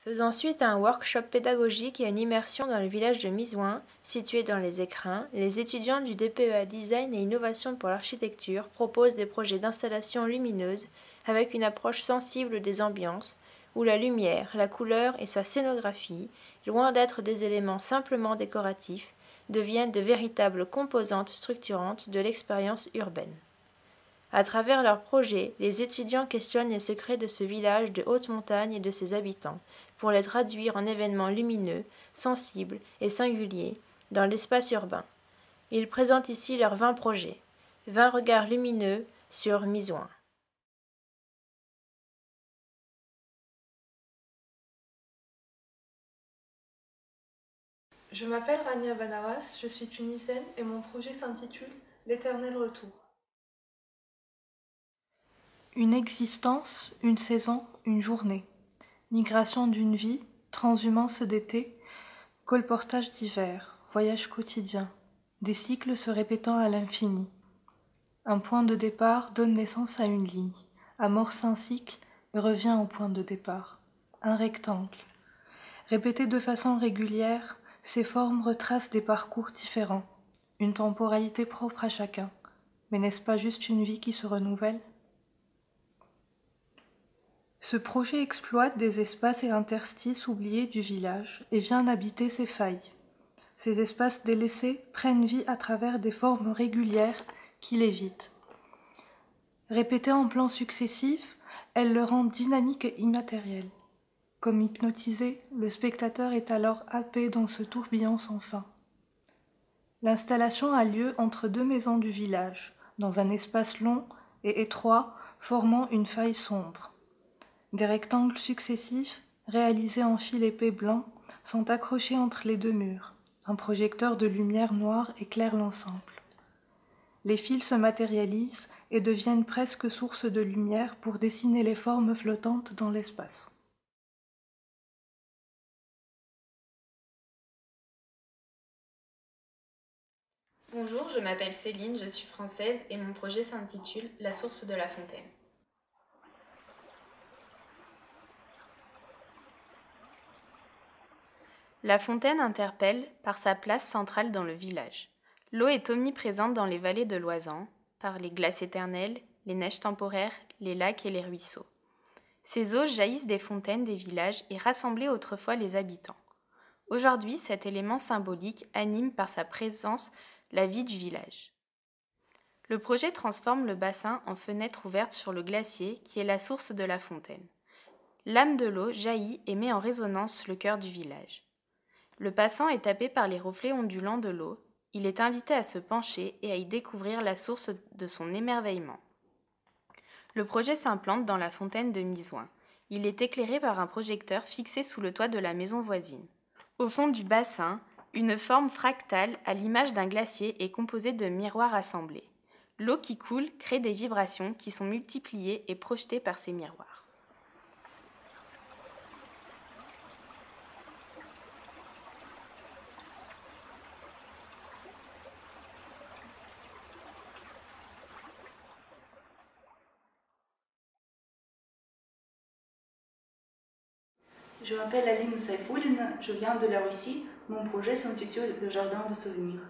Faisant suite à un workshop pédagogique et à une immersion dans le village de Mizouin, situé dans les Écrins, les étudiants du DPEA Design et Innovation pour l'architecture proposent des projets d'installation lumineuse avec une approche sensible des ambiances, où la lumière, la couleur et sa scénographie, loin d'être des éléments simplement décoratifs, deviennent de véritables composantes structurantes de l'expérience urbaine. À travers leurs projets, les étudiants questionnent les secrets de ce village de haute montagne et de ses habitants, pour les traduire en événements lumineux, sensibles et singuliers dans l'espace urbain. Ils présentent ici leurs 20 projets, 20 regards lumineux sur Mizouin. Je m'appelle Rania Banawas, je suis tunisienne et mon projet s'intitule L'éternel retour. Une existence, une saison, une journée. Migration d'une vie, transhumance d'été, colportage d'hiver, voyage quotidien, des cycles se répétant à l'infini. Un point de départ donne naissance à une ligne, amorce un cycle et revient au point de départ. Un rectangle. Répété de façon régulière, ces formes retracent des parcours différents, une temporalité propre à chacun. Mais n'est-ce pas juste une vie qui se renouvelle ? Ce projet exploite des espaces et interstices oubliés du village et vient habiter ces failles. Ces espaces délaissés prennent vie à travers des formes régulières qui l'évitent. Répétées en plans successifs, elles le rendent dynamique et immatériel. Comme hypnotisé, le spectateur est alors happé dans ce tourbillon sans fin. L'installation a lieu entre deux maisons du village, dans un espace long et étroit formant une faille sombre. Des rectangles successifs, réalisés en fil épais blanc, sont accrochés entre les deux murs. Un projecteur de lumière noire éclaire l'ensemble. Les fils se matérialisent et deviennent presque source de lumière pour dessiner les formes flottantes dans l'espace. Bonjour, je m'appelle Céline, je suis française et mon projet s'intitule La source de la fontaine. La fontaine interpelle par sa place centrale dans le village. L'eau est omniprésente dans les vallées de l'Oisans, par les glaces éternelles, les neiges temporaires, les lacs et les ruisseaux. Ces eaux jaillissent des fontaines des villages et rassemblaient autrefois les habitants. Aujourd'hui, cet élément symbolique anime par sa présence la vie du village. Le projet transforme le bassin en fenêtre ouverte sur le glacier qui est la source de la fontaine. L'âme de l'eau jaillit et met en résonance le cœur du village. Le passant est tapé par les reflets ondulants de l'eau. Il est invité à se pencher et à y découvrir la source de son émerveillement. Le projet s'implante dans la fontaine de Mizouin. Il est éclairé par un projecteur fixé sous le toit de la maison voisine. Au fond du bassin, une forme fractale à l'image d'un glacier est composée de miroirs assemblés. L'eau qui coule crée des vibrations qui sont multipliées et projetées par ces miroirs. Je m'appelle Aline Saifouline, je viens de la Russie. Mon projet s'intitule Le jardin de souvenirs.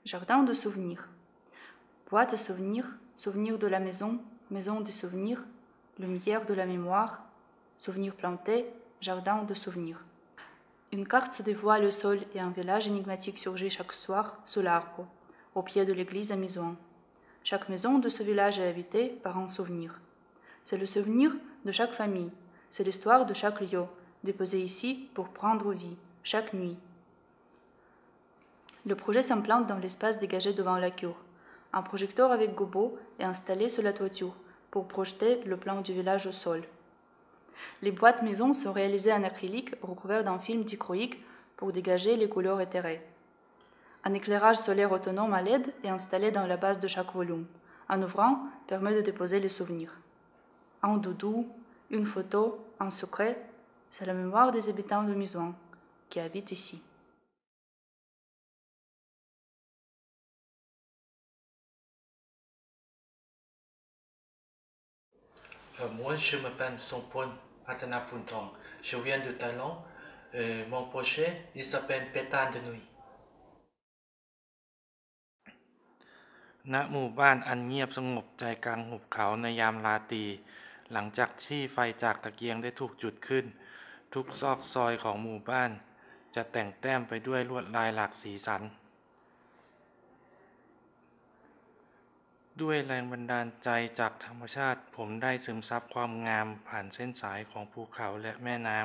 Jardin de souvenirs. Boîte de souvenirs, souvenir de la maison, maison des souvenirs, lumière de la mémoire, souvenirs plantés, jardin de souvenirs. Une carte se dévoile au sol et un village énigmatique surgit chaque soir sous l'arbre, au pied de l'église à Mizouin. Chaque maison de ce village est habitée par un souvenir. C'est le souvenir de chaque famille, c'est l'histoire de chaque lieu, déposé ici pour prendre vie, chaque nuit. Le projet s'implante dans l'espace dégagé devant la cour. Un projecteur avec gobo est installé sur la toiture pour projeter le plan du village au sol. Les boîtes maison sont réalisées en acrylique recouvertes d'un film dichroïque pour dégager les couleurs éthérées. Un éclairage solaire autonome à LED est installé dans la base de chaque volume. Un ouvrant permet de déposer les souvenirs. Un doudou, une photo, un secret, c'est la mémoire des habitants de Mizouin qui habitent ici. Moi, je m'appelle Sompon Patanapuntong. Je viens de Thaïlande. Mon projet, il s'appelle Pétane de nuit. ณหมู่บ้านอันเงียบสงบใจกลางหุบเขาในยามราตรีหลังจากที่ไฟจากตะเกียงได้ถูกจุดขึ้นทุกซอกซอยของหมู่บ้านจะแต่งแต้มไปด้วยลวดลายหลากสีสันด้วยแรงบันดาลใจจากธรรมชาติผมได้ซึมซับความงามผ่านเส้นสายของภูเขาและแม่น้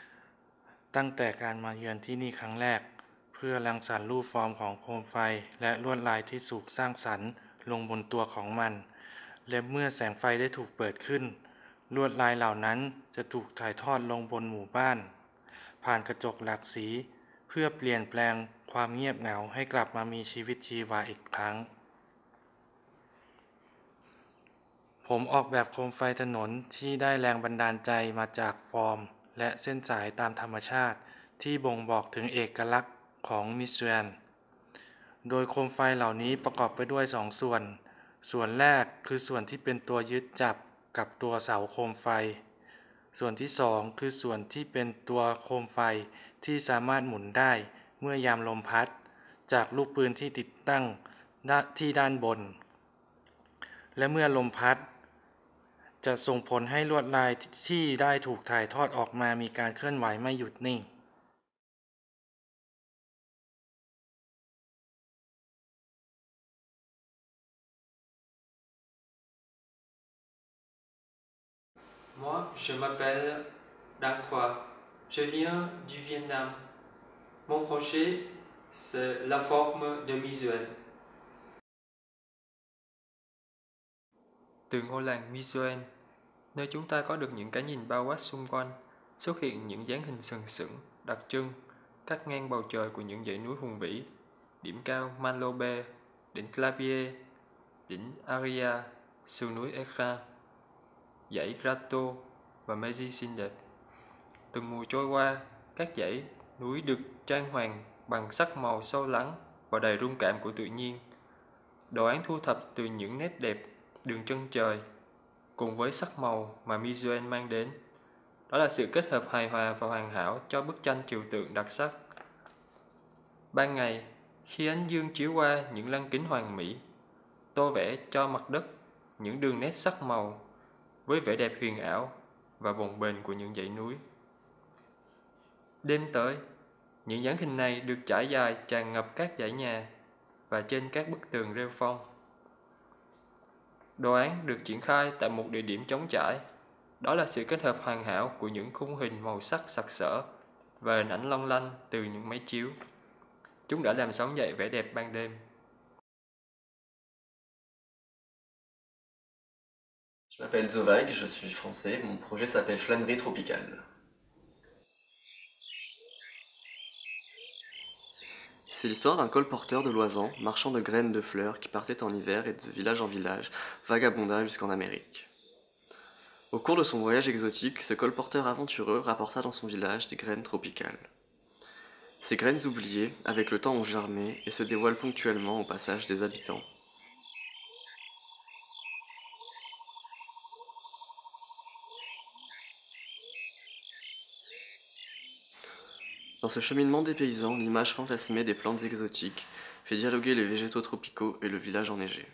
ำตั้งแต่การมาเยือนที่นี่ครั้งแรกเพื่อรังสรรค์รูปฟอร์มของโคมไฟและลวดลายที่สูกสร้างสรรค์ลงบนตัวของมันและเมื่อแสงไฟได้ถูกเปิดขึ้นลวดลายเหล่านั้นจะถูกถ่ายทอดลงบนหมู่บ้านผ่านกระจกหลากสีเพื่อเปลี่ยนแปลงความเงียบเหงาให้กลับมามีชีวิตชีวาอีกครั้งผมออกแบบโคมไฟถนนที่ได้แรงบันดาลใจมาจากฟอร์มและเส้นสายตามธรรมชาติที่บ่งบอกถึงเอกลักษณ์ของมิสแวนโดยโคมไฟเหล่านี้ประกอบไปด้วย2ส่วนแรกคือส่วนที่เป็นตัวยึดจับกับตัวเสาโคมไฟส่วนที่2คือส่วนที่เป็นตัวโคมไฟที่สามารถหมุนได้เมื่อยามลมพัดจากลูกปืนที่ติดตั้งที่ด้านบนและเมื่อลมพัดจะส่งผลให้ลวดลายที่ได้ถูกถ่ายทอดออกมามีการเคลื่อนไหวไม่หยุดนิ่งMoi, je m'appelle Đăng Khoa. Je viens du Vietnam. Mon projet, c'est la forme de Misuan. Từ ngôi làng Misuan, nơi chúng ta có được những cái nhìn bao quát xung quanh, xuất hiện những dáng hình sừng sững, đặc trưng, cắt ngang bầu trời của những dãy núi hùng vĩ, điểm cao Manlobe, đỉnh Clavier, đỉnh Aria, sườn núi Ekra, dãy Grato và Meiji xinh đẹp. Từng mùa trôi qua, các dãy núi được trang hoàng bằng sắc màu sâu lắng và đầy rung cảm của tự nhiên. Đồ án thu thập từ những nét đẹp đường chân trời cùng với sắc màu mà Misuan mang đến. Đó là sự kết hợp hài hòa và hoàn hảo cho bức tranh trừu tượng đặc sắc. Ban ngày, khi ánh dương chiếu qua những lăng kính hoàn mỹ, tô vẽ cho mặt đất những đường nét sắc màu với vẻ đẹp huyền ảo và bồng bềnh của những dãy núi. Đêm tới, những dáng hình này được trải dài tràn ngập các dãy nhà và trên các bức tường rêu phong. Đồ án được triển khai tại một địa điểm trống trải. Đó là sự kết hợp hoàn hảo của những khung hình màu sắc sặc sỡ và hình ảnh long lanh từ những máy chiếu. Chúng đã làm sống dậy vẻ đẹp ban đêm. Je m'appelle Zovag, je suis français, mon projet s'appelle Flânerie tropicale. C'est l'histoire d'un colporteur de loisans, marchand de graines de fleurs qui partait en hiver et de village en village, vagabonda jusqu'en Amérique. Au cours de son voyage exotique, ce colporteur aventureux rapporta dans son village des graines tropicales. Ces graines oubliées, avec le temps ont germé et se dévoilent ponctuellement au passage des habitants. Dans ce cheminement des paysans, l'image fantasmée des plantes exotiques fait dialoguer les végétaux tropicaux et le village enneigé.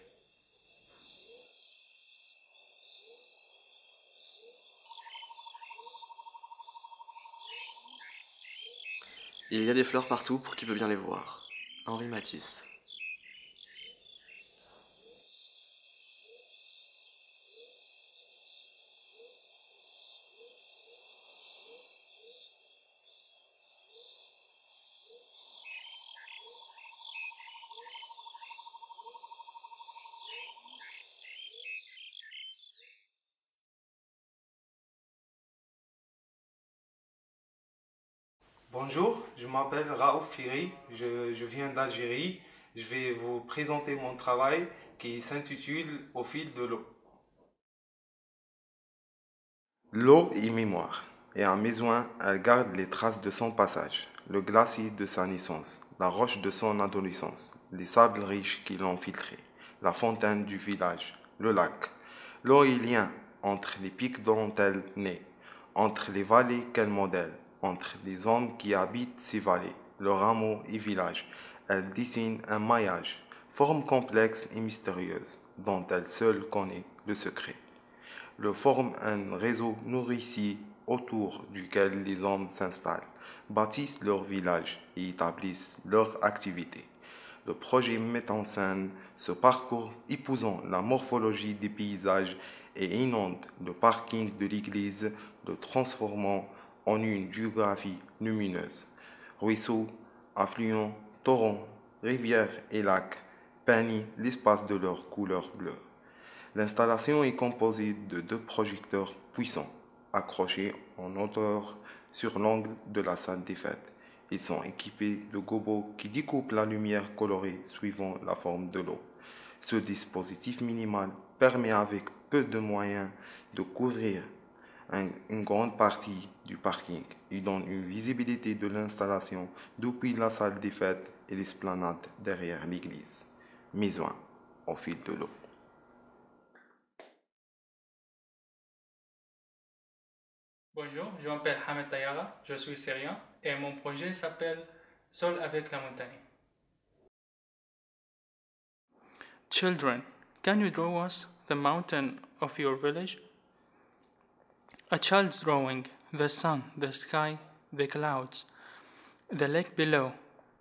Il y a des fleurs partout pour qui veut bien les voir. Henri Matisse. Bonjour, je m'appelle Raouf Firi, je viens d'Algérie. Je vais vous présenter mon travail qui s'intitule Au fil de l'eau. L'eau est mémoire, et en Misuan, elle garde les traces de son passage, le glacier de sa naissance, la roche de son adolescence, les sables riches qui l'ont filtré, la fontaine du village, le lac. L'eau est lien entre les pics dont elle naît, entre les vallées qu'elle modèle, entre les hommes qui habitent ces vallées, leurs hameaux et villages. Elle dessine un maillage, forme complexe et mystérieuse, dont elle seule connaît le secret. Le forme un réseau nourricier autour duquel les hommes s'installent, bâtissent leur village et établissent leur activité. Le projet met en scène ce parcours épousant la morphologie des paysages et inonde le parking de l'église, le transformant en une géographie lumineuse. Ruisseaux, affluents, torrents, rivières et lacs peignent l'espace de leur couleur bleue. L'installation est composée de 2 projecteurs puissants, accrochés en hauteur sur l'angle de la salle des fêtes. Ils sont équipés de gobos qui découpent la lumière colorée suivant la forme de l'eau. Ce dispositif minimal permet avec peu de moyens de couvrir une grande partie du parking et donne une visibilité de l'installation depuis la salle des fêtes et l'esplanade derrière l'église. Mizouan, au fil de l'eau. Bonjour, je m'appelle Hamed Tayara, je suis syrien et mon projet s'appelle Sol avec la montagne. Children, can you draw us the mountain of your village? A child's drawing the sun, the sky, the clouds, the lake below,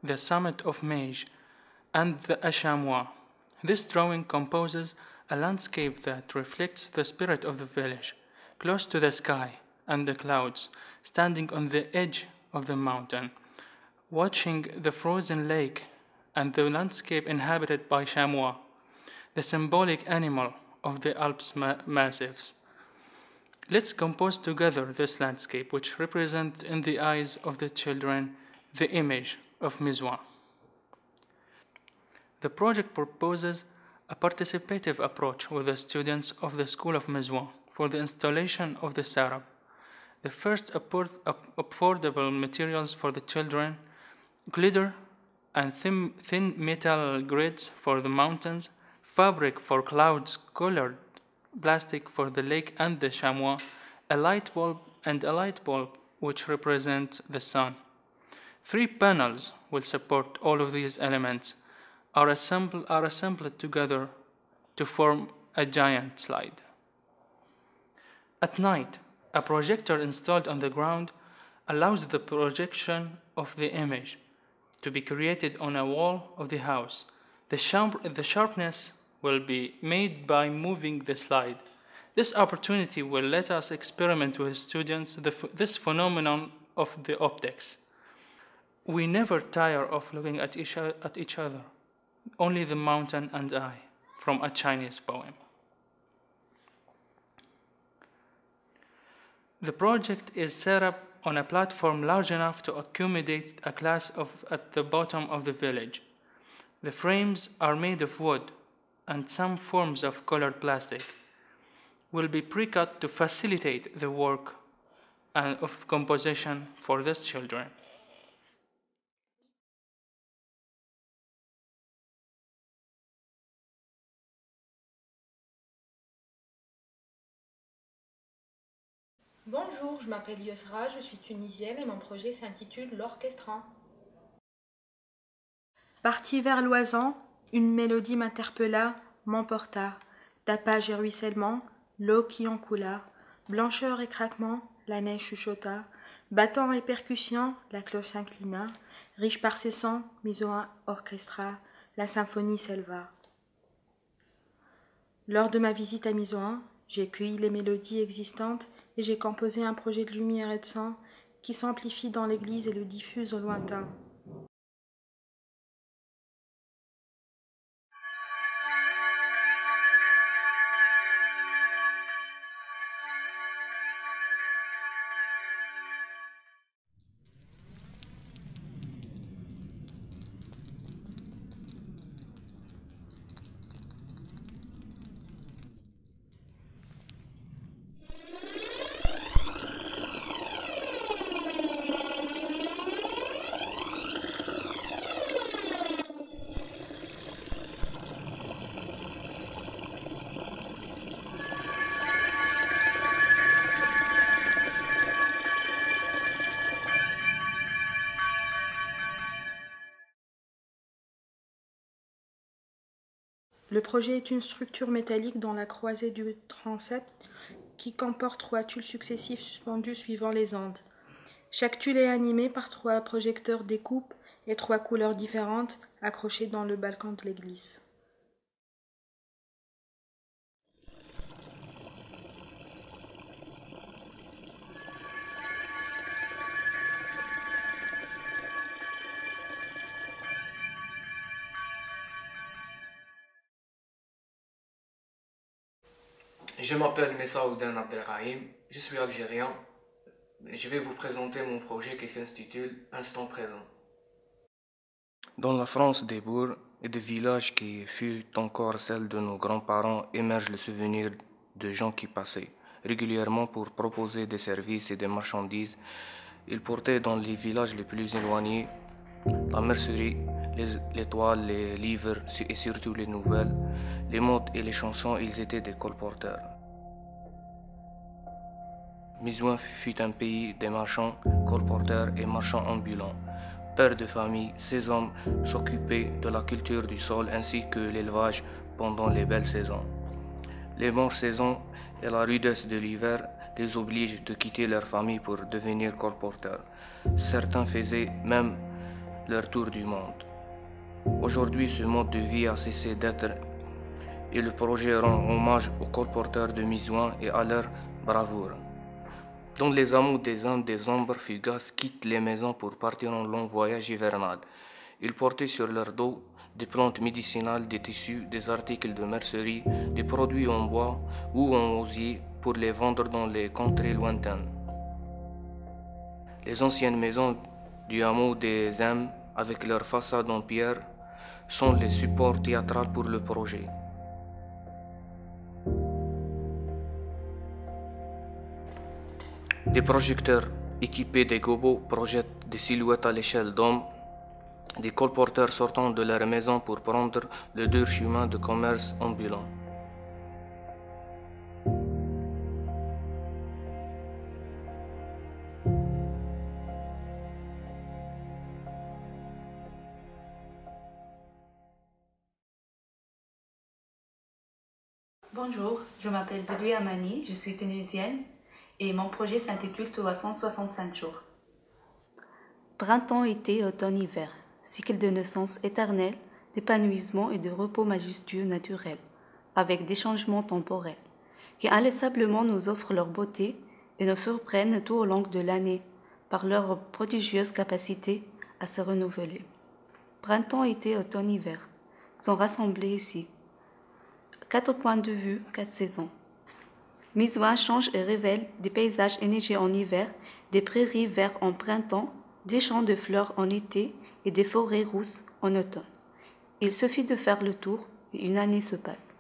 the summit of Mage, and the Ashamois. This drawing composes a landscape that reflects the spirit of the village, close to the sky and the clouds, standing on the edge of the mountain, watching the frozen lake and the landscape inhabited by chamois, the symbolic animal of the Alps massifs. Let's compose together this landscape, which represents in the eyes of the children the image of Mizouan. The project proposes a participative approach with the students of the School of Mizouan for the installation of the sarab. The first affordable materials for the children, glitter and thin metal grids for the mountains, fabric for clouds, colored plastic for the lake and the chamois, a light bulb which represent the sun. 3 panels will support all of these elements, are assembled together to form a giant slide. At night, a projector installed on the ground allows the projection of the image to be created on a wall of the house. The sharpness will be made by moving the slide. This opportunity will let us experiment with students this phenomenon of the optics. We never tire of looking at each other, only the mountain and I, from a Chinese poem. The project is set up on a platform large enough to accommodate a class at the bottom of the village. The frames are made of wood, and some forms of colored plastic will be pre-cut to facilitate the work of composition for these children. Bonjour, je m'appelle Yosra, je suis tunisienne et mon projet s'intitule L'Orchestrant. Parti vers l'Oisan, une mélodie m'interpella, m'emporta, tapage et ruissellement, l'eau qui en coula, blancheur et craquement, la neige chuchota, battant et percussion, la cloche s'inclina, riche par ses sons, Mizouan orchestra, la symphonie s'éleva. Lors de ma visite à Mizouan, j'ai cueilli les mélodies existantes et j'ai composé un projet de lumière et de son qui s'amplifie dans l'église et le diffuse au lointain. Le projet est une structure métallique dans la croisée du transept qui comporte 3 tuiles successifs suspendus suivant les ondes. Chaque tuile est animée par 3 projecteurs découpes et 3 couleurs différentes accrochées dans le balcon de l'église. Je m'appelle Messa Ouden Abdelrahim, je suis algérien. Je vais vous présenter mon projet qui s'intitule Instant présent. Dans la France des bourgs et des villages qui fut encore celle de nos grands-parents émerge le souvenir de gens qui passaient régulièrement pour proposer des services et des marchandises. Ils portaient dans les villages les plus éloignés la mercerie, les toiles, les livres et surtout les nouvelles, les modes et les chansons. Ils étaient des colporteurs. Mizouan fut un pays des marchands, colporteurs et marchands ambulants. Pères de famille, ces hommes s'occupaient de la culture du sol ainsi que l'élevage pendant les belles saisons. Les mortes saisons et la rudesse de l'hiver les obligent de quitter leur famille pour devenir colporteurs. Certains faisaient même leur tour du monde. Aujourd'hui, ce mode de vie a cessé d'être et le projet rend hommage aux colporteurs de Mizouan et à leur bravoure. Dans les hameaux des Indes, des ombres fugaces quittent les maisons pour partir en long voyage hivernal. Ils portaient sur leur dos des plantes médicinales, des tissus, des articles de mercerie, des produits en bois ou en osier pour les vendre dans les contrées lointaines. Les anciennes maisons du hameau des Indes, avec leurs façades en pierre, sont les supports théâtraux pour le projet. Des projecteurs équipés des gobos projettent des silhouettes à l'échelle d'hommes, des colporteurs sortant de leur maison pour prendre le dur chemin de commerce ambulant. Bonjour, je m'appelle Bedoui Amani, je suis tunisienne et mon projet s'intitule 365 jours. Printemps, été, automne, hiver, cycle de naissance éternel, d'épanouissement et de repos majestueux naturel, avec des changements temporels, qui inlaissablement nous offrent leur beauté et nous surprennent tout au long de l'année par leur prodigieuse capacité à se renouveler. Printemps, été, automne, hiver sont rassemblés ici. 4 points de vue, 4 saisons. Mizouan change et révèle des paysages enneigés en hiver, des prairies vertes en printemps, des champs de fleurs en été et des forêts rousses en automne. Il suffit de faire le tour et une année se passe.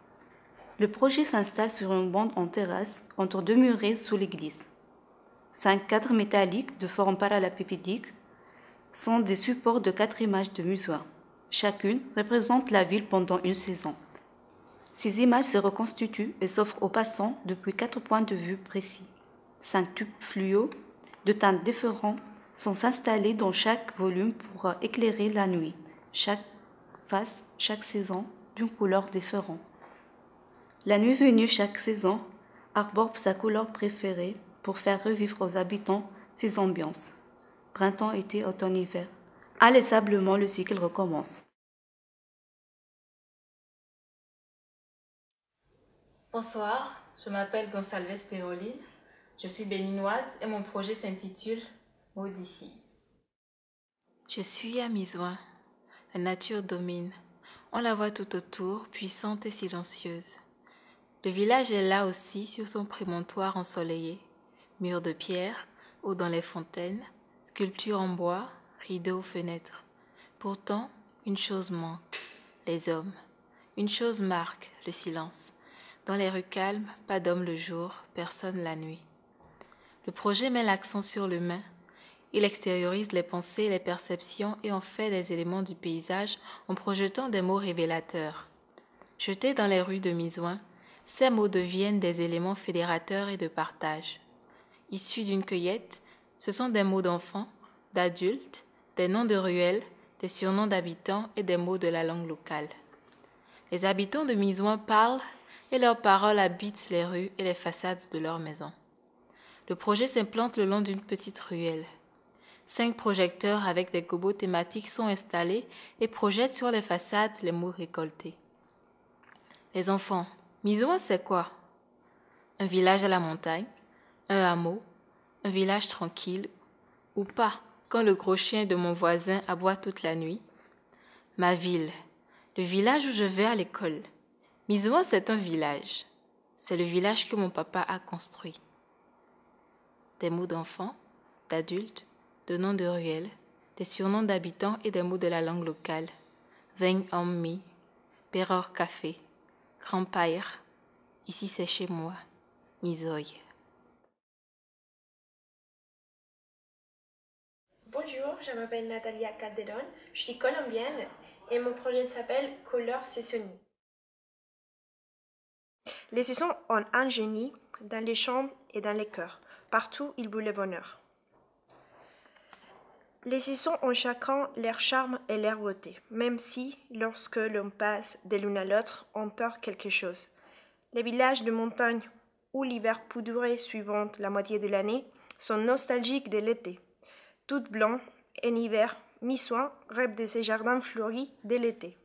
Le projet s'installe sur une bande en terrasse entre 2 murets sous l'église. 5 cadres métalliques de forme parallélépipédique sont des supports de 4 images de Mizouan. Chacune représente la ville pendant une saison. Ces images se reconstituent et s'offrent aux passants depuis 4 points de vue précis. 5 tubes fluo de teintes différentes sont installés dans chaque volume pour éclairer la nuit. Chaque face, chaque saison, d'une couleur différente. La nuit venue chaque saison arbore sa couleur préférée pour faire revivre aux habitants ces ambiances. Printemps, été, automne, hiver. Inlaissablement, le cycle recommence. Bonsoir, je m'appelle Gonçalves Péroline, je suis béninoise et mon projet s'intitule Mots d'ici. Je suis à Mizouan, la nature domine, on la voit tout autour, puissante et silencieuse. Le village est là aussi sur son prémontoire ensoleillé, murs de pierre, eau dans les fontaines, sculptures en bois, rideaux aux fenêtres. Pourtant, une chose manque, les hommes. Une chose marque, le silence. Dans les rues calmes, pas d'homme le jour, personne la nuit. Le projet met l'accent sur l'humain. Il extériorise les pensées, les perceptions et en fait des éléments du paysage en projetant des mots révélateurs. Jetés dans les rues de Mizouan, ces mots deviennent des éléments fédérateurs et de partage. Issus d'une cueillette, ce sont des mots d'enfants, d'adultes, des noms de ruelles, des surnoms d'habitants et des mots de la langue locale. Les habitants de Mizouan parlent et leurs paroles habitent les rues et les façades de leurs maisons. Le projet s'implante le long d'une petite ruelle. 5 projecteurs avec des gobos thématiques sont installés et projettent sur les façades les mots récoltés. Les enfants, Mizouan c'est quoi? Un village à la montagne? Un hameau? Un village tranquille? Ou pas, quand le gros chien de mon voisin aboie toute la nuit? Ma ville, le village où je vais à l'école. Mizouan c'est un village. C'est le village que mon papa a construit. Des mots d'enfants, d'adultes, de noms de ruelles, des surnoms d'habitants et des mots de la langue locale. Veng Ommi, Beror Café, Grand Pair, ici c'est chez moi, Mizoy. Bonjour, je m'appelle Natalia Calderon, je suis colombienne et mon projet s'appelle Couleurs saisonnières. Les saisons ont un génie dans les chambres et dans les cœurs. Partout, ils brûlent le bonheur. Les saisons ont chacun leur charme et leur beauté, même si, lorsque l'on passe de l'une à l'autre, on perd quelque chose. Les villages de montagne, où l'hiver peut durer suivant la moitié de l'année, sont nostalgiques de l'été. Tout blanc, en hiver, Mizouan rêve de ces jardins fleuris dès l'été.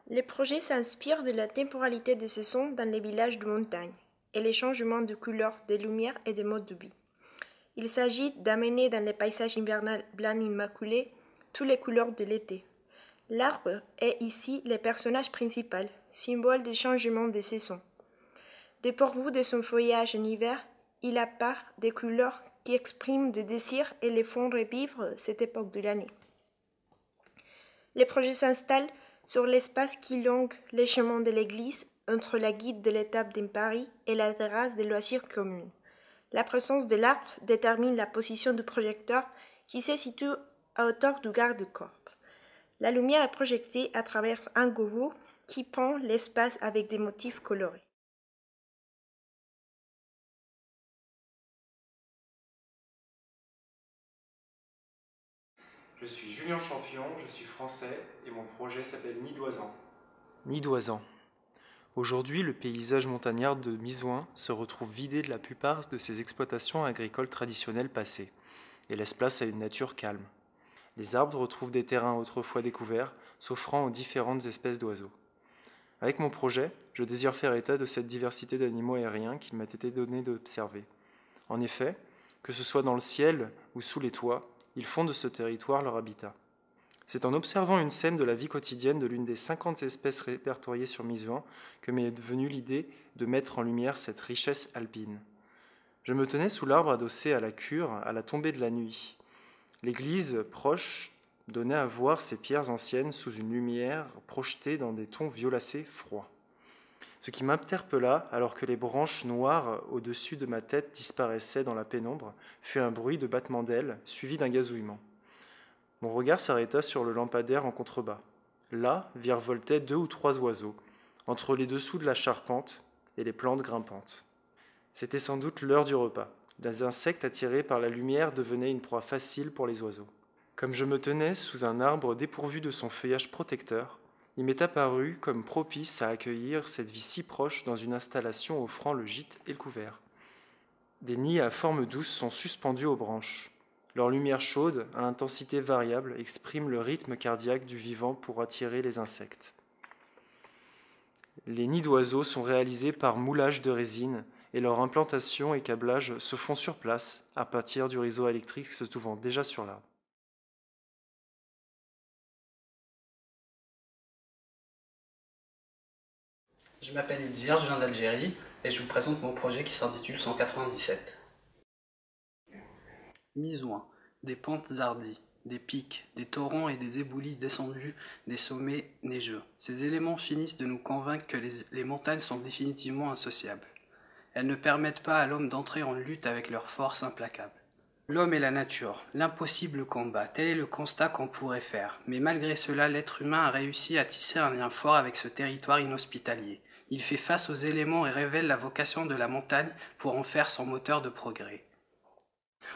Les projets s'inspirent de la temporalité des saisons dans les villages de montagne et les changements de couleurs, de lumière et de mode de vie. Il s'agit d'amener dans les paysages hivernaux blancs immaculés toutes les couleurs de l'été. L'arbre est ici le personnage principal, symbole des changements des saisons. Dépourvu de son feuillage en hiver, il apparaît des couleurs qui expriment des désirs et les font revivre cette époque de l'année. Les projets s'installent sur l'espace qui longe les chemins de l'église entre la guide de l'étape de Paris et la terrasse des loisirs communes. La présence de l'arbre détermine la position du projecteur qui se situe à hauteur du garde-corps. La lumière est projetée à travers un gobo qui peint l'espace avec des motifs colorés. Je suis Julien Champion, je suis français et mon projet s'appelle Nid d'Oisan. Nid d'Oisan. Aujourd'hui, le paysage montagnard de Mizouan se retrouve vidé de la plupart de ses exploitations agricoles traditionnelles passées et laisse place à une nature calme. Les arbres retrouvent des terrains autrefois découverts, s'offrant aux différentes espèces d'oiseaux. Avec mon projet, je désire faire état de cette diversité d'animaux aériens qu'il m'a été donné d'observer. En effet, que ce soit dans le ciel ou sous les toits, ils font de ce territoire leur habitat. C'est en observant une scène de la vie quotidienne de l'une des 50 espèces répertoriées sur Mizouan que m'est venue l'idée de mettre en lumière cette richesse alpine. Je me tenais sous l'arbre adossé à la cure à la tombée de la nuit. L'église proche donnait à voir ses pierres anciennes sous une lumière projetée dans des tons violacés froids. Ce qui m'interpella, alors que les branches noires au-dessus de ma tête disparaissaient dans la pénombre, fut un bruit de battement d'ailes suivi d'un gazouillement. Mon regard s'arrêta sur le lampadaire en contrebas. Là virevoltaient 2 ou 3 oiseaux, entre les dessous de la charpente et les plantes grimpantes. C'était sans doute l'heure du repas. Les insectes attirés par la lumière devenaient une proie facile pour les oiseaux. Comme je me tenais sous un arbre dépourvu de son feuillage protecteur, il m'est apparu comme propice à accueillir cette vie si proche dans une installation offrant le gîte et le couvert. Des nids à forme douce sont suspendus aux branches. Leur lumière chaude, à intensité variable, exprime le rythme cardiaque du vivant pour attirer les insectes. Les nids d'oiseaux sont réalisés par moulage de résine et leur implantation et câblage se font sur place à partir du réseau électrique se trouvant déjà sur l'arbre. Je m'appelle Idzir, je viens d'Algérie et je vous présente mon projet qui s'intitule 197. Mizouan, des pentes hardies, des pics, des torrents et des éboulis descendus des sommets neigeux. Ces éléments finissent de nous convaincre que les montagnes sont définitivement insociables. Elles ne permettent pas à l'homme d'entrer en lutte avec leur force implacable. L'homme et la nature, l'impossible combat, tel est le constat qu'on pourrait faire. Mais malgré cela, l'être humain a réussi à tisser un lien fort avec ce territoire inhospitalier. Il fait face aux éléments et révèle la vocation de la montagne pour en faire son moteur de progrès.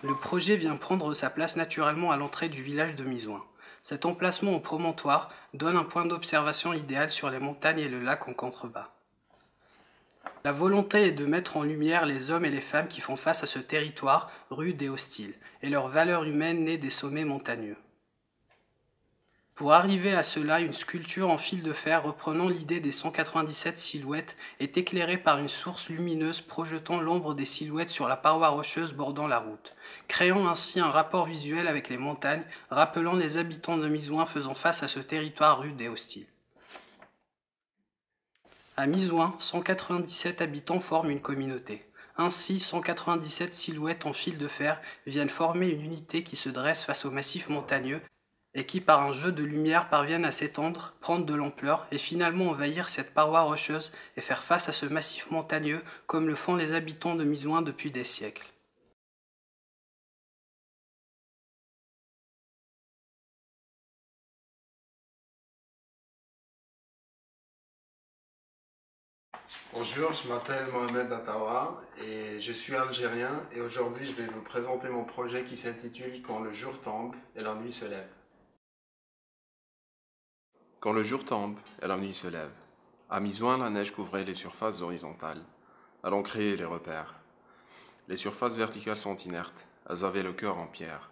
Le projet vient prendre sa place naturellement à l'entrée du village de Mizouan. Cet emplacement au promontoire donne un point d'observation idéal sur les montagnes et le lac en contrebas. La volonté est de mettre en lumière les hommes et les femmes qui font face à ce territoire rude et hostile, et leurs valeurs humaines nées des sommets montagneux. Pour arriver à cela, une sculpture en fil de fer reprenant l'idée des 197 silhouettes est éclairée par une source lumineuse projetant l'ombre des silhouettes sur la paroi rocheuse bordant la route, créant ainsi un rapport visuel avec les montagnes, rappelant les habitants de Mizouin faisant face à ce territoire rude et hostile. À Mizouin, 197 habitants forment une communauté. Ainsi, 197 silhouettes en fil de fer viennent former une unité qui se dresse face au massif montagneux et qui, par un jeu de lumière, parviennent à s'étendre, prendre de l'ampleur et finalement envahir cette paroi rocheuse et faire face à ce massif montagneux comme le font les habitants de Mizouin depuis des siècles. Bonjour, je m'appelle Mohamed Attawa et je suis algérien et aujourd'hui je vais vous présenter mon projet qui s'intitule « Quand le jour tombe et la nuit se lève ». Quand le jour tombe et la nuit se lève, à Mizouin, la neige couvrait les surfaces horizontales. Allons créer les repères. Les surfaces verticales sont inertes, elles avaient le cœur en pierre.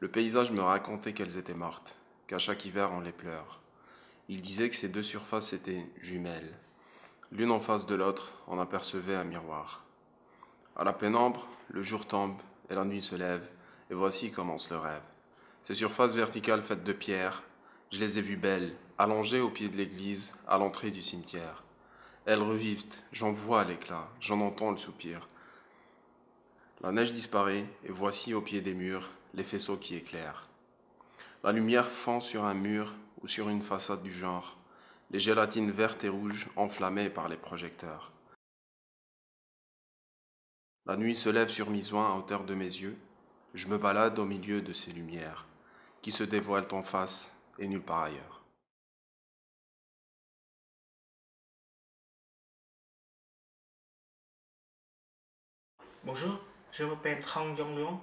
Le paysage me racontait qu'elles étaient mortes, qu'à chaque hiver on les pleure. Il disait que ces deux surfaces étaient jumelles. L'une en face de l'autre, on apercevait un miroir. À la pénombre, le jour tombe et la nuit se lève, et voici commence le rêve. Ces surfaces verticales faites de pierre, je les ai vues belles, allongées au pied de l'église, à l'entrée du cimetière. Elles revivent, j'en vois l'éclat, j'en entends le soupir. La neige disparaît, et voici au pied des murs les faisceaux qui éclairent. La lumière fend sur un mur ou sur une façade du genre, les gélatines vertes et rouges enflammées par les projecteurs. La nuit se lève sur Mizouin à hauteur de mes yeux, je me balade au milieu de ces lumières, qui se dévoilent en face et nulle part ailleurs. Bonjour, je m'appelle Thong Yong Luong,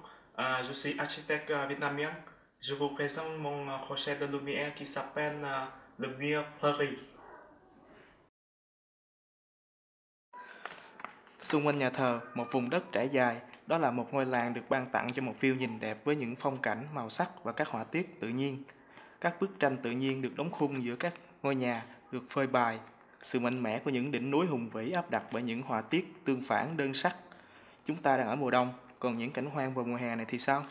je suis architecte vietnamien. Je vous présente mon projet de lumière qui s'appelle le mur Paris. Xung quanh nhà thờ, một vùng đất trải dài, đó là một ngôi làng được ban tặng cho một view nhìn đẹp với những phong cảnh, màu sắc và các họa tiết tự nhiên. Các bức tranh tự nhiên được đóng khung giữa các ngôi nhà, được phơi bày. Sự mạnh mẽ của những đỉnh núi hùng vĩ áp đặt bởi những họa tiết tương phản đơn sắc. Chúng ta đang ở mùa đông, còn những cảnh hoang vào mùa hè này thì sao?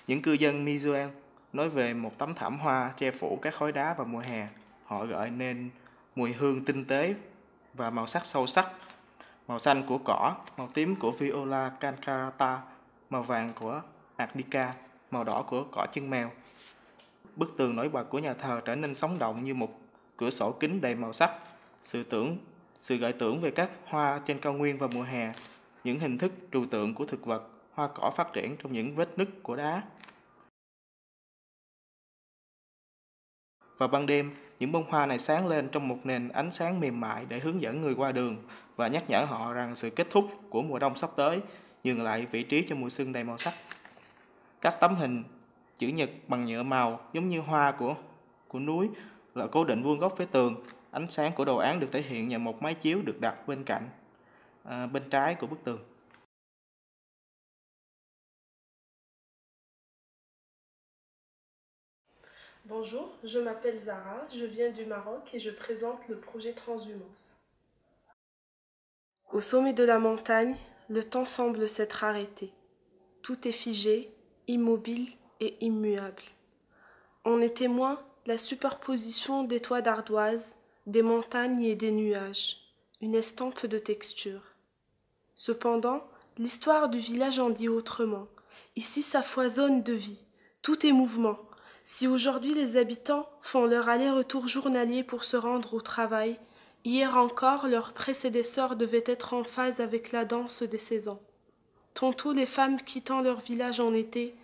Những cư dân Mizouin nói về một tấm thảm hoa che phủ các khối đá vào mùa hè. Họ gọi nên mùi hương tinh tế và màu sắc sâu sắc. Màu xanh của cỏ, màu tím của Viola cancarata, màu vàng của Arnica, màu đỏ của cỏ chân mèo. Bức tường nổi bật của nhà thờ trở nên sống động như một cửa sổ kính đầy màu sắc. Sự gợi tưởng về các hoa trên cao nguyên vào mùa hè, những hình thức trừu tượng của thực vật, hoa cỏ phát triển trong những vết nứt của đá. Vào ban đêm, những bông hoa này sáng lên trong một nền ánh sáng mềm mại để hướng dẫn người qua đường và nhắc nhở họ rằng sự kết thúc của mùa đông sắp tới, nhường lại vị trí cho mùa xuân đầy màu sắc. Các tấm hình chữ nhật bằng nhựa màu giống như hoa của núi là cố định vuông góc với tường. Ánh sáng của đồ án được thể hiện nhờ một máy chiếu được đặt bên trái của bức tường. Bonjour, je m'appelle Zara, je viens du Maroc et je présente le projet Transhumance. Au sommet de la montagne, le temps semble s'être arrêté. Tout est figé, immobile et immuable. On est témoin de la superposition des toits d'ardoise, des montagnes et des nuages, une estampe de texture. Cependant, l'histoire du village en dit autrement. Ici, ça foisonne de vie, tout est mouvement. Si aujourd'hui les habitants font leur aller-retour journalier pour se rendre au travail, hier encore leurs prédécesseurs devaient être en phase avec la danse des saisons. Tantôt les femmes quittant leur village en été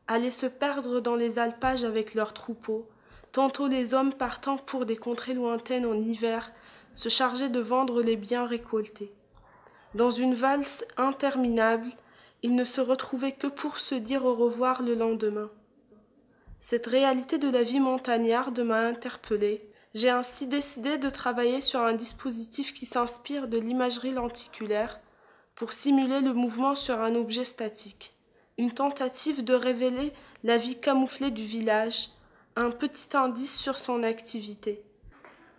allaient se perdre dans les alpages avec leurs troupeaux, tantôt les hommes partant pour des contrées lointaines en hiver se chargeaient de vendre les biens récoltés. Dans une valse interminable, ils ne se retrouvaient que pour se dire au revoir le lendemain. Cette réalité de la vie montagnarde m'a interpellée. J'ai ainsi décidé de travailler sur un dispositif qui s'inspire de l'imagerie lenticulaire pour simuler le mouvement sur un objet statique. Une tentative de révéler la vie camouflée du village, un petit indice sur son activité.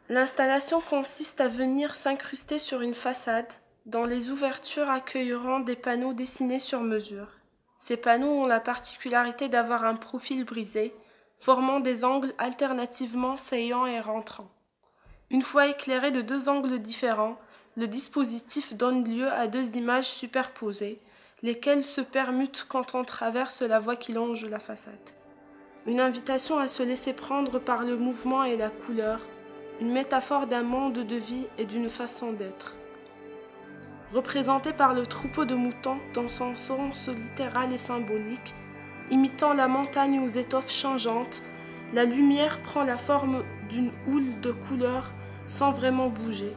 L'installation consiste à venir s'incruster sur une façade, dans les ouvertures accueilleront des panneaux dessinés sur mesure. Ces panneaux ont la particularité d'avoir un profil brisé, formant des angles alternativement saillants et rentrants. Une fois éclairé de 2 angles différents, le dispositif donne lieu à 2 images superposées, lesquelles se permutent quand on traverse la voie qui longe la façade. Une invitation à se laisser prendre par le mouvement et la couleur, une métaphore d'un monde de vie et d'une façon d'être. Représenté par le troupeau de moutons dans son sens littéral et symbolique, imitant la montagne aux étoffes changeantes, la lumière prend la forme d'une houle de couleurs sans vraiment bouger.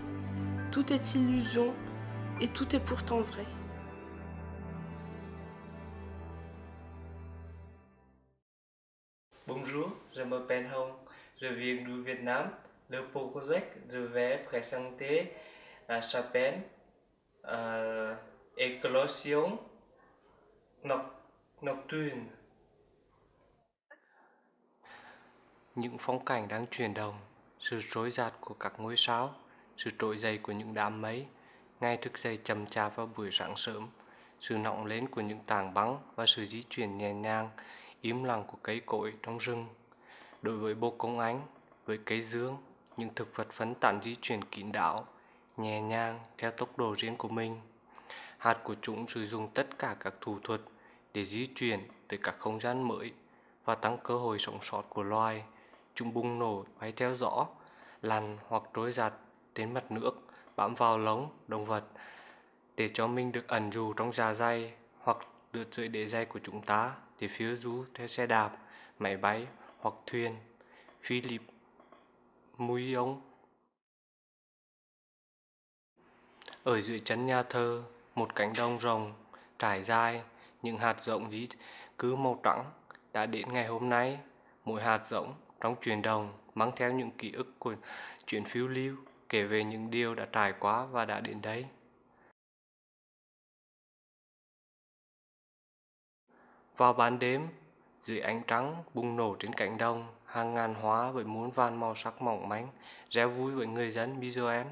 Tout est illusion et tout est pourtant vrai. Bonjour, je m'appelle Hong, je viens du Vietnam. Le projet je vais présenter s'appelle Éclosion Nocturne. Những phong cảnh đang chuyển động, sự rối rạt của các ngôi sao, sự trỗi dậy của những đám mây, ngày thức dậy chậm chạp vào buổi sáng sớm, sự nóng lên của những tảng băng và sự di chuyển nhẹ nhàng, im lặng của cây cối trong rừng. Đối với bồ công anh, với cây dương, những thực vật phấn tán di chuyển kín đáo, nhẹ nhàng theo tốc độ riêng của mình. Hạt của chúng sử dụng tất cả các thủ thuật để di chuyển tới các không gian mới và tăng cơ hội sống sót của loài. Chúng bùng nổ bay theo gió, lăn hoặc trôi giạt đến mặt nước, bám vào lông động vật để cho mình được ẩn dụ trong dạ dày hoặc lướt dưới đế dày của chúng ta để phiêu du theo xe đạp, máy bay hoặc thuyền. Philip Mouillon. Ở dưới chân nhà thờ, một cánh đồng rộng trải dài, những hạt giống di cư màu trắng đã đến ngày hôm nay. Mỗi hạt giống trong chuyển động mang theo những ký ức của chuyến phiêu lưu, kể về những điều đã trải qua và đã đến đây. Vào ban đêm, dưới ánh trắng bùng nổ trên cánh đồng, hàng ngàn hoa với muôn vàn màu sắc mỏng manh reo vui với người dân Mizoen.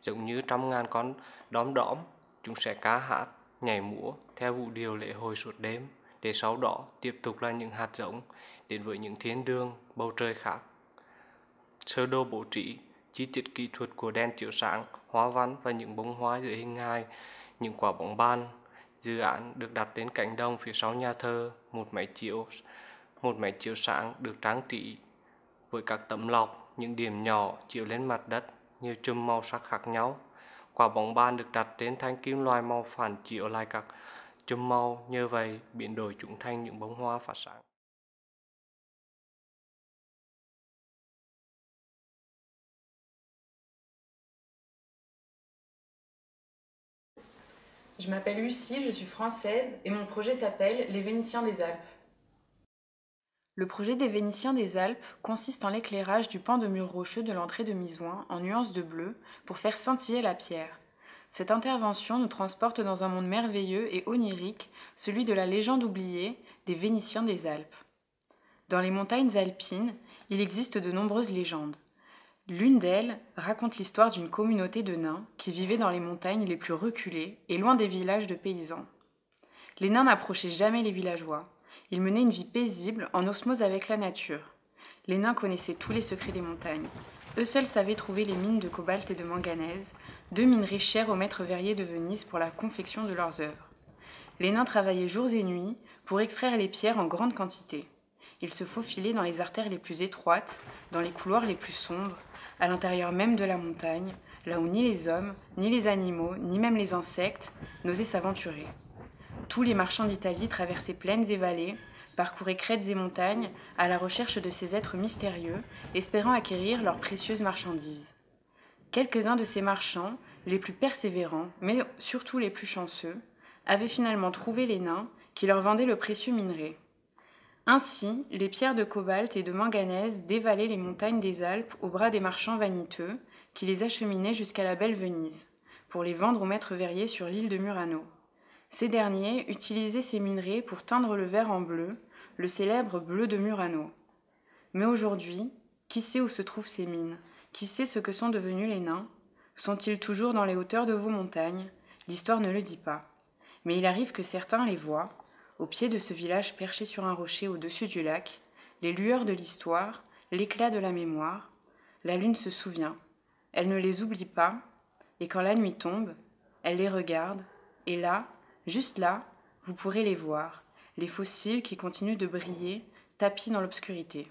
Giống như trăm ngàn con đom đóm, chúng sẽ ca hát, nhảy múa theo vũ điệu lễ hội suốt đêm, để sau đó tiếp tục là những hạt giống đến với những thiên đường, bầu trời khác. Sơ đồ bố trí, chi tiết kỹ thuật của đèn chiếu sáng, hoa văn và những bông hoa dưới hình hài, những quả bóng bàn. Dự án được đặt đến cánh đồng phía sau nhà thờ, một máy chiếu sáng được trang trí với các tấm lọc, những điểm nhỏ chiếu lên mặt đất, nhiều chùm màu sắc khác nhau. Quả bóng bàn được đặt trên thanh kim loại màu phản chiếu lại các chùm màu, nhờ vậy biến đổi chúng thành những bông hoa phát sáng. Je m'appelle Lucie, je suis française et mon projet s'appelle Les Vénitiens des Alpes. Le projet des Vénitiens des Alpes consiste en l'éclairage du pan de mur rocheux de l'entrée de Misoing en nuances de bleu pour faire scintiller la pierre. Cette intervention nous transporte dans un monde merveilleux et onirique, celui de la légende oubliée des Vénitiens des Alpes. Dans les montagnes alpines, il existe de nombreuses légendes. L'une d'elles raconte l'histoire d'une communauté de nains qui vivaient dans les montagnes les plus reculées et loin des villages de paysans. Les nains n'approchaient jamais les villageois. Ils menaient une vie paisible en osmose avec la nature. Les nains connaissaient tous les secrets des montagnes. Eux seuls savaient trouver les mines de cobalt et de manganèse, 2 minerais chères au maître verrier de Venise pour la confection de leurs œuvres. Les nains travaillaient jours et nuits pour extraire les pierres en grande quantité. Ils se faufilaient dans les artères les plus étroites, dans les couloirs les plus sombres, à l'intérieur même de la montagne, là où ni les hommes, ni les animaux, ni même les insectes n'osaient s'aventurer. Tous les marchands d'Italie traversaient plaines et vallées, parcouraient crêtes et montagnes à la recherche de ces êtres mystérieux, espérant acquérir leurs précieuses marchandises. Quelques-uns de ces marchands, les plus persévérants, mais surtout les plus chanceux, avaient finalement trouvé les nains qui leur vendaient le précieux minerai. Ainsi, les pierres de cobalt et de manganèse dévalaient les montagnes des Alpes au bras des marchands vaniteux, qui les acheminaient jusqu'à la belle Venise, pour les vendre aux maîtres verriers sur l'île de Murano. Ces derniers utilisaient ces minerais pour teindre le verre en bleu, le célèbre bleu de Murano. Mais aujourd'hui, qui sait où se trouvent ces mines? Qui sait ce que sont devenus les nains? Sont-ils toujours dans les hauteurs de vos montagnes? L'histoire ne le dit pas. Mais il arrive que certains les voient, au pied de ce village perché sur un rocher au-dessus du lac, les lueurs de l'histoire, l'éclat de la mémoire. La lune se souvient. Elle ne les oublie pas, et quand la nuit tombe, elle les regarde, et là, juste là, vous pourrez les voir, les fossiles qui continuent de briller, tapis dans l'obscurité.